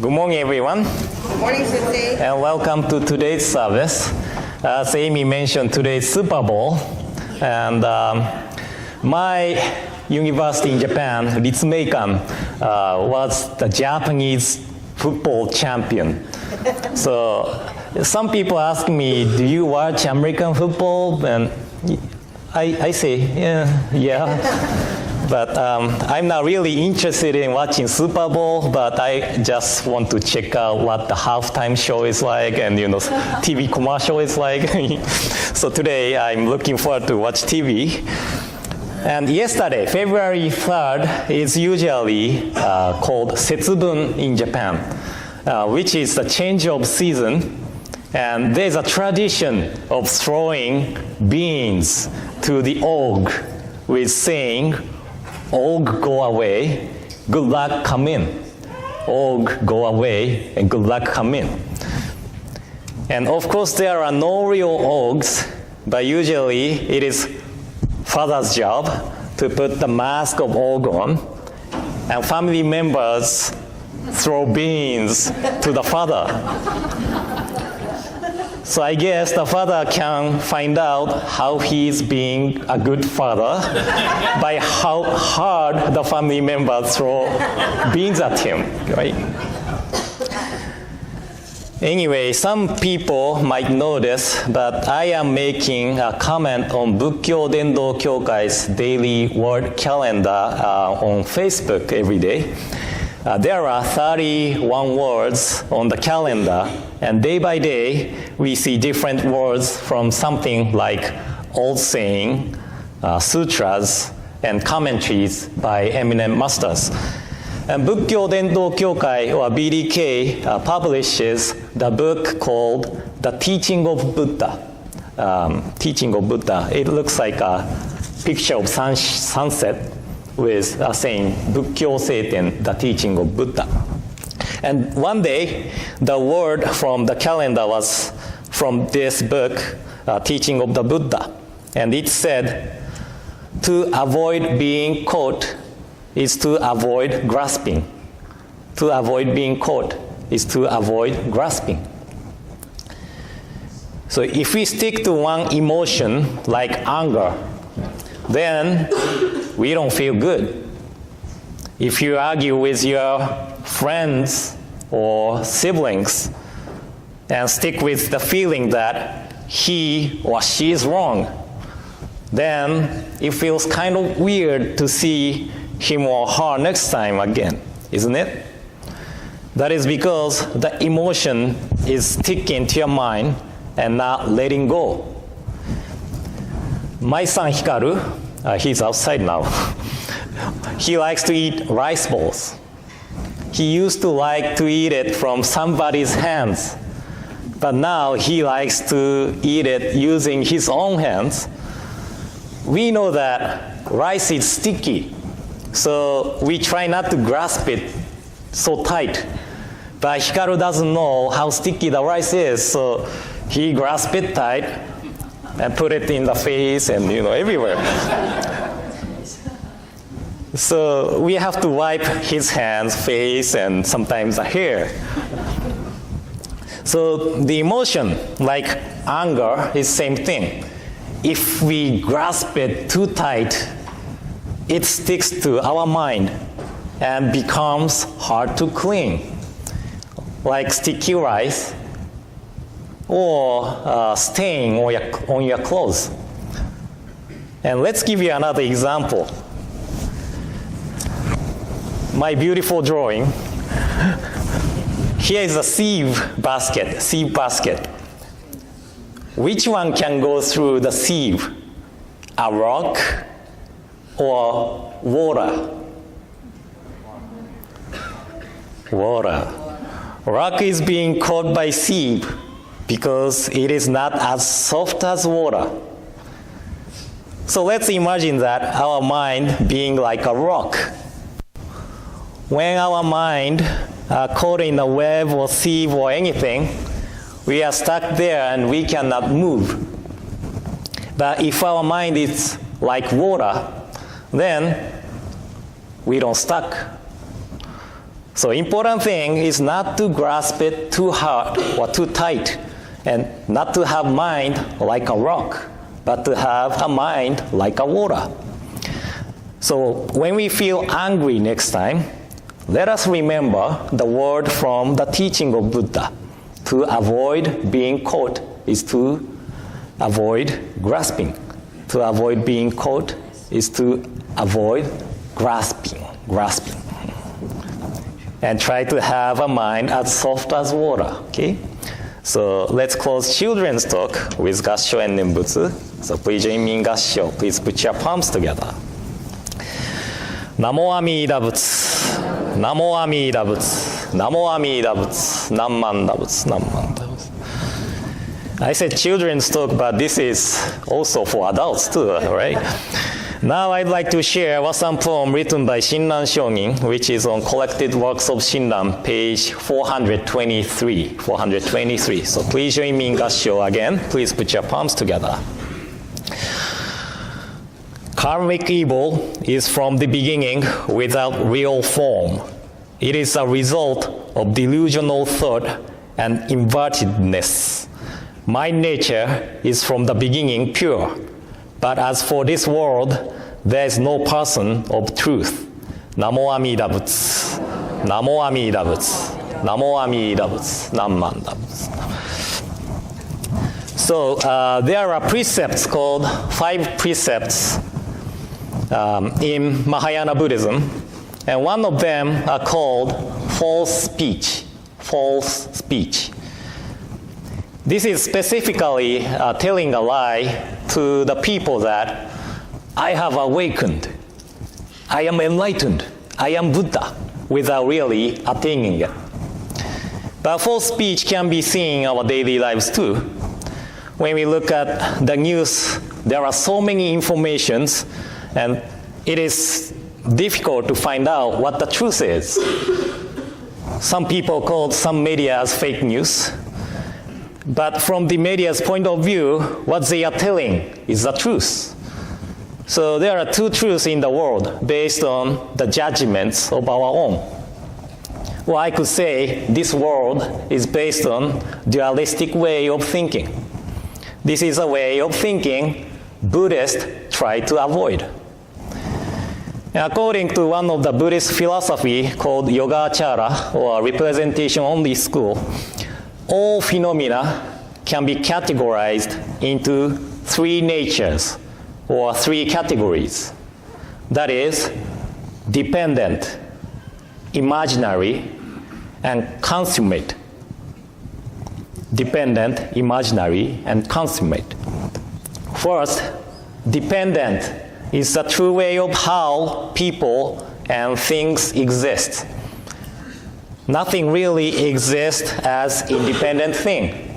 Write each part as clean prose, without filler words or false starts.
Good morning, everyone. Good morning, Sensei. And welcome to today's service. As Amy mentioned, today is Super Bowl. And my university in Japan, Ritsumeikan, was the Japanese football champion. So some people ask me, do you watch American football? And I say, yeah. But I'm not really interested in watching Super Bowl, but I just want to check out what the halftime show is like and, TV commercial is like. So today I'm looking forward to watch TV. And yesterday, February 3rd, is usually called Setsubun in Japan, which is the change of season. And there's a tradition of throwing beans to the og with saying, Og, go away, good luck, come in. Og, go away, and good luck, come in. And of course, there are no real ogs, but usually it is father's job to put the mask of og on, and family members throw beans to the father. So I guess the father can find out how he's being a good father by how hard the family members throw beans at him, right? Anyway, some people might know this, but I am making a comment on Bukkyo Dendo Kyokai's daily word calendar on Facebook every day. There are 31 words on the calendar, and day by day, we see different words from something like old saying, sutras, and commentaries by eminent masters. And Bukkyo Dendo Kyokai, or BDK, publishes the book called The Teaching of Buddha. Teaching of Buddha. It looks like a picture of sunset with saying Bukkyo Seiten, the teaching of Buddha. And one day, the word from the calendar was from this book, Teaching of the Buddha. And it said, to avoid being caught is to avoid grasping. To avoid being caught is to avoid grasping. So if we stick to one emotion, like anger, then we don't feel good. If you argue with your friends or siblings and stick with the feeling that he or she is wrong, then it feels kind of weird to see him or her next time again, isn't it? That is because the emotion is sticking to your mind and not letting go. My son Hikaru, he's outside now. He likes to eat rice balls. He used to like to eat it from somebody's hands, but now he likes to eat it using his own hands. We know that rice is sticky, so we try not to grasp it so tight. But Hikaru doesn't know how sticky the rice is, so he grasps it tight and put it in the face and everywhere. So we have to wipe his hands, face, and sometimes the hair. So the emotion, like anger, is same thing. If we grasp it too tight, it sticks to our mind and becomes hard to clean, like sticky rice or stain on your clothes. And let's give you another example. My beautiful drawing. Here is a sieve basket. Which one can go through the sieve? A rock or water? Water. Rock is being caught by sieve because it is not as soft as water. So let's imagine that our mind being like a rock. When our mind caught in a web or sieve or anything, we are stuck there and we cannot move. But if our mind is like water, then we don't stuck. So important thing is not to grasp it too hard or too tight, and not to have mind like a rock, but to have a mind like a water. So when we feel angry next time, let us remember the word from the teaching of Buddha. To avoid being caught is to avoid grasping. To avoid being caught is to avoid grasping. And try to have a mind as soft as water, okay? So let's close children's talk with Gassho and Nembutsu. So please join me in Gassho. Please put your palms together. Namo Amida Butsu. Namo Amida Butsu. Namo Amida Butsu. Nammanda Butsu. Nammanda Butsu. I said children's talk, but this is also for adults too, right? Now I'd like to share Wasan poem written by Shinran Shongin, which is on Collected Works of Shinran, page 423. So please join me in Gassho again. Please put your palms together. Karmic evil is from the beginning without real form. It is a result of delusional thought and invertedness. My nature is from the beginning pure. But as for this world, there is no person of truth. Namo Amida Butsu. Namo Amida Butsu. Namo Amida Butsu. Nammanda Butsu. So there are precepts called 5 precepts in Mahayana Buddhism. And one of them are called false speech. False speech. This is specifically telling a lie to the people that I have awakened, I am enlightened, I am Buddha, without really attaining it. But false speech can be seen in our daily lives too. When we look at the news, there are so many informations, and it is difficult to find out what the truth is. Some people call some media as fake news. But from the media's point of view, what they are telling is the truth. So there are 2 truths in the world based on the judgments of our own. Well, I could say this world is based on dualistic way of thinking. This is a way of thinking Buddhists try to avoid. According to one of the Buddhist philosophy called Yogacara, or representation only school, all phenomena can be categorized into 3 natures, or 3 categories. That is, dependent, imaginary, and consummate. Dependent, imaginary, and consummate. First, dependent is the true way of how people and things exist. Nothing really exists as independent thing.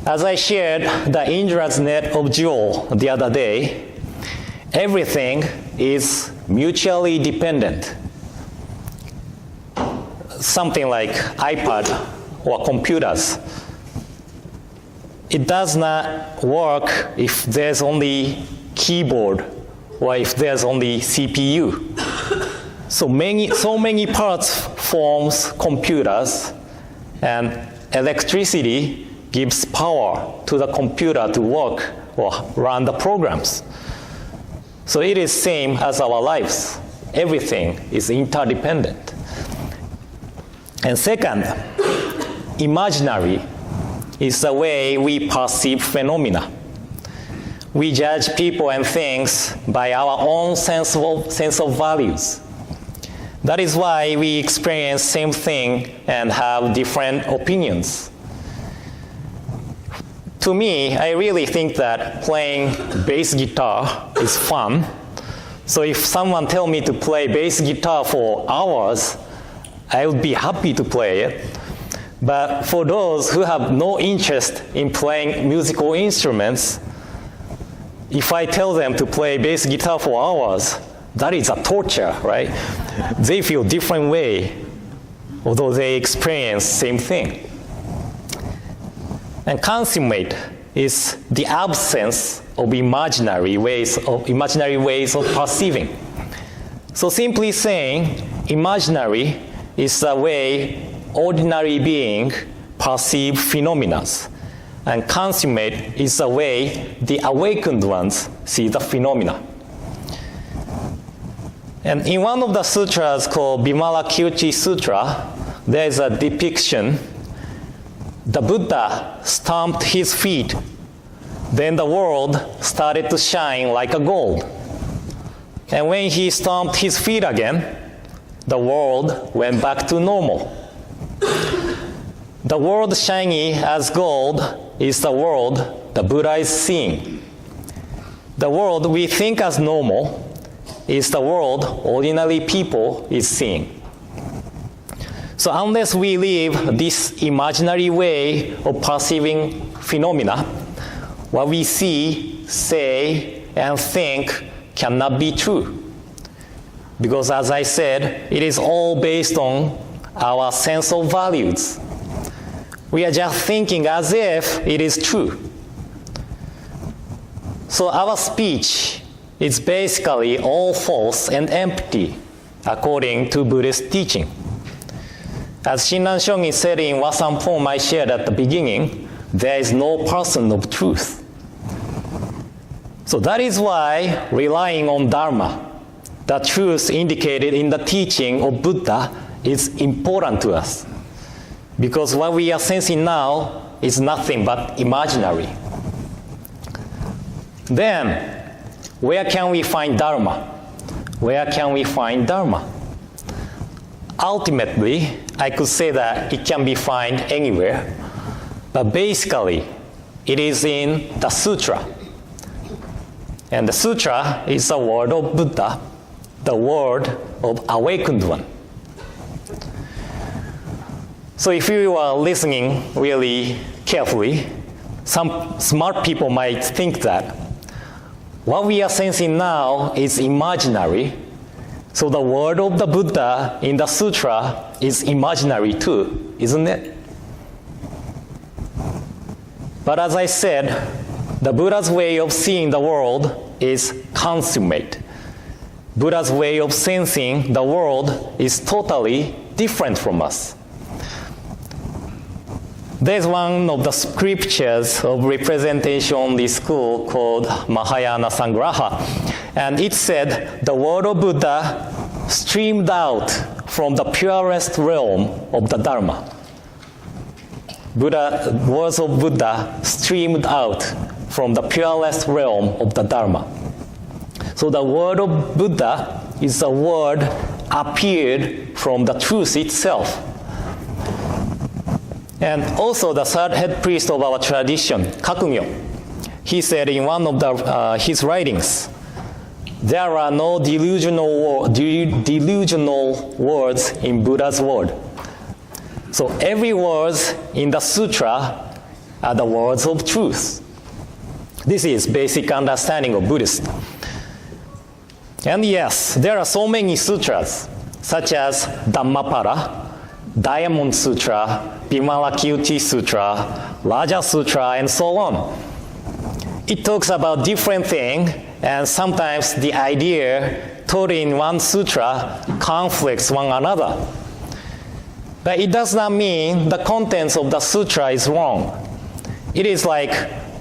As I shared the Indra's net of jewel the other day, everything is mutually dependent. Something like iPad or computers. It does not work if there's only keyboard or if there's only CPU. So many parts forms computers, and electricity gives power to the computer to work or run the programs. So it is same as our lives. Everything is interdependent. And second, imaginary is the way we perceive phenomena. We judge people and things by our own sense of values. That is why we experience same thing and have different opinions. To me, I really think that playing bass guitar is fun. So if someone tell me to play bass guitar for hours, I would be happy to play it. But for those who have no interest in playing musical instruments, if I tell them to play bass guitar for hours, that is a torture, right? They feel different way, although they experience same thing. And consummate is the absence of imaginary ways of perceiving. So simply saying, imaginary is the way ordinary being perceive phenomena, and consummate is the way the awakened ones see the phenomena. And in one of the sutras called Vimalakirti Sutra, there is a depiction. The Buddha stamped his feet, then the world started to shine like a gold. And when he stamped his feet again, the world went back to normal. The world shiny as gold is the world the Buddha is seeing. The world we think as normal is the world ordinary people is seeing. So unless we live this imaginary way of perceiving phenomena, what we see, say, and think cannot be true. Because as I said, it is all based on our sense of values. We are just thinking as if it is true. So our speech is basically all false and empty, according to Buddhist teaching. As Shinran Shonin said in Wasan poem I shared at the beginning, there is no person of truth. So that is why relying on Dharma, the truth indicated in the teaching of Buddha, is important to us. Because what we are sensing now is nothing but imaginary. Then, where can we find Dharma? Where can we find Dharma? Ultimately, I could say that it can be found anywhere, but basically, it is in the sutra. And the sutra is the word of Buddha, the word of awakened one. So if you are listening really carefully, some smart people might think that what we are sensing now is imaginary, so the word of the Buddha in the sutra is imaginary too, isn't it? But as I said, the Buddha's way of seeing the world is consummate. Buddha's way of sensing the world is totally different from us. There's one of the scriptures of representation in this school called Mahayana Sangraha, and it said the word of Buddha streamed out from the purest realm of the Dharma. Words of Buddha streamed out from the purest realm of the Dharma. So the word of Buddha is a word appeared from the truth itself. And also the third head priest of our tradition, Kakugyo, he said in one of his writings, there are no delusional words in Buddha's word. So every word in the sutra are the words of truth. This is basic understanding of Buddhist. And yes, there are so many sutras, such as Dhammapada, Diamond Sutra, Vimalakirti Sutra, Raja Sutra, and so on. It talks about different things, and sometimes the idea taught in one sutra conflicts one another. But it does not mean the contents of the sutra is wrong. It is like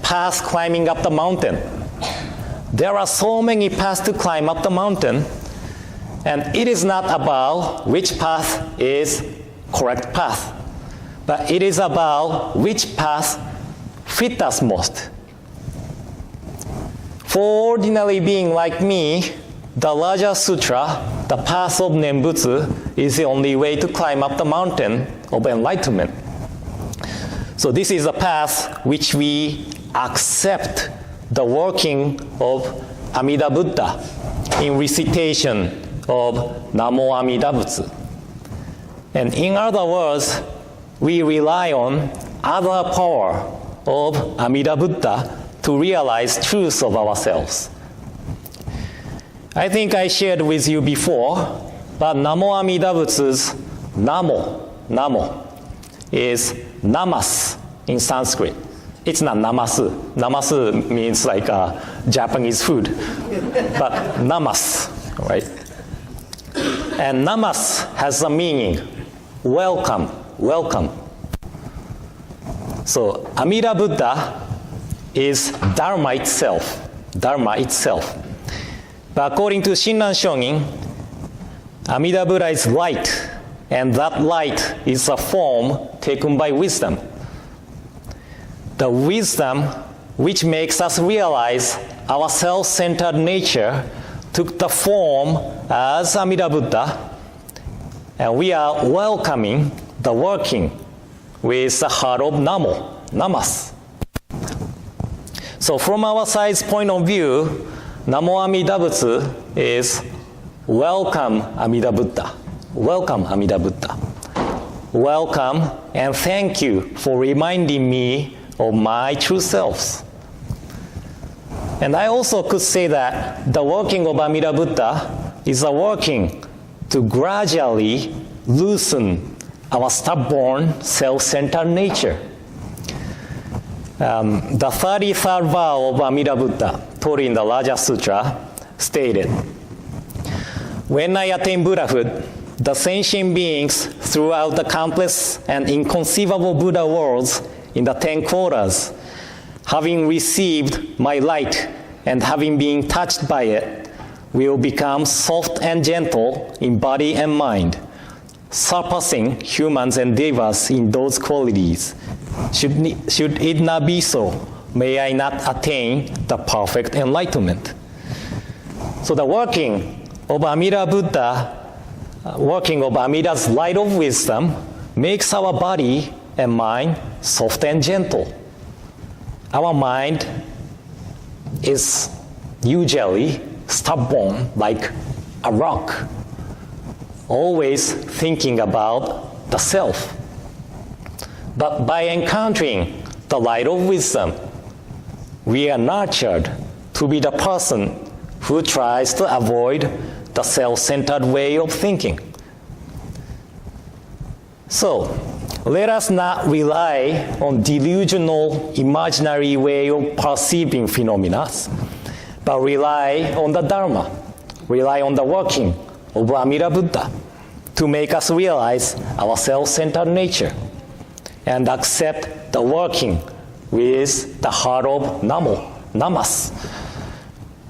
path climbing up the mountain. There are so many paths to climb up the mountain, and it is not about which path is correct path, but it is about which path fit us most. For ordinary being like me, the Raja Sutra, the path of Nembutsu, is the only way to climb up the mountain of enlightenment. So this is a path which we accept the working of Amida Buddha in recitation of Namo Amida Butsu. And in other words, we rely on other power of Amida Buddha to realize truth of ourselves. I think I shared with you before, but Namo Amida Butsu's Namo is namas in Sanskrit. It's not namasu. Namasu means like Japanese food, but namas, right? And namas has a meaning, welcome, welcome. So Amida Buddha is Dharma itself, Dharma itself. But according to Shinran Shonin, Amida Buddha is light, and that light is a form taken by wisdom. The wisdom which makes us realize our self-centered nature took the form as Amida Buddha, and we are welcoming the working with the heart of Namo, Namas. So from our side's point of view, Namo Amida Butsu is welcome Amida Buddha. Welcome Amida Buddha. Welcome and thank you for reminding me of my true selves. And I also could say that the working of Amida Buddha is a working to gradually loosen our stubborn, self-centered nature. The 33rd vow of Amida Buddha, taught in the Raja Sutra, stated, "When I attain Buddhahood, the sentient beings throughout the countless and inconceivable Buddha worlds in the 10 quarters, having received my light and having been touched by it, will become soft and gentle in body and mind, surpassing humans and devas in those qualities. Should it not be so, may I not attain the perfect enlightenment." So the working of Amida Buddha, working of Amida's light of wisdom, makes our body and mind soft and gentle. Our mind is usually stubborn like a rock, always thinking about the self. But by encountering the light of wisdom, we are nurtured to be the person who tries to avoid the self-centered way of thinking. So, let us not rely on delusional, imaginary way of perceiving phenomena, but rely on the Dharma, rely on the working of Amida Buddha to make us realize our self-centered nature and accept the working with the heart of Namo, Namas.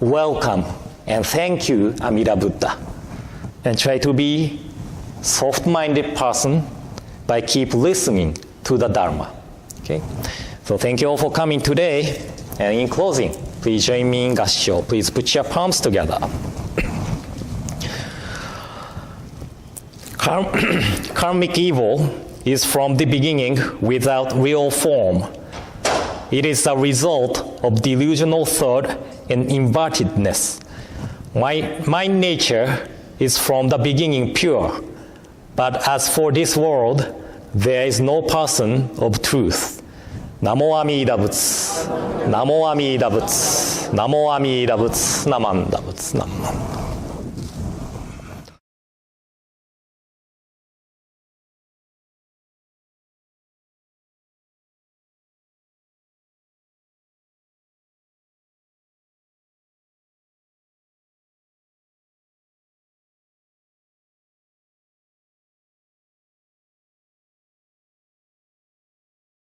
Welcome and thank you, Amida Buddha. And try to be soft-minded person by keep listening to the Dharma. Okay? So thank you all for coming today. And in closing, please join me in Gassho. Please put your palms together. Karmic evil is from the beginning without real form. It is a result of delusional thought and invertedness. My nature is from the beginning pure. But as for this world, there is no person of truth. Namo Amida Butsu. Namo Amida Butsu. Namo Amida Butsu. Namanda Butsu. Namanda.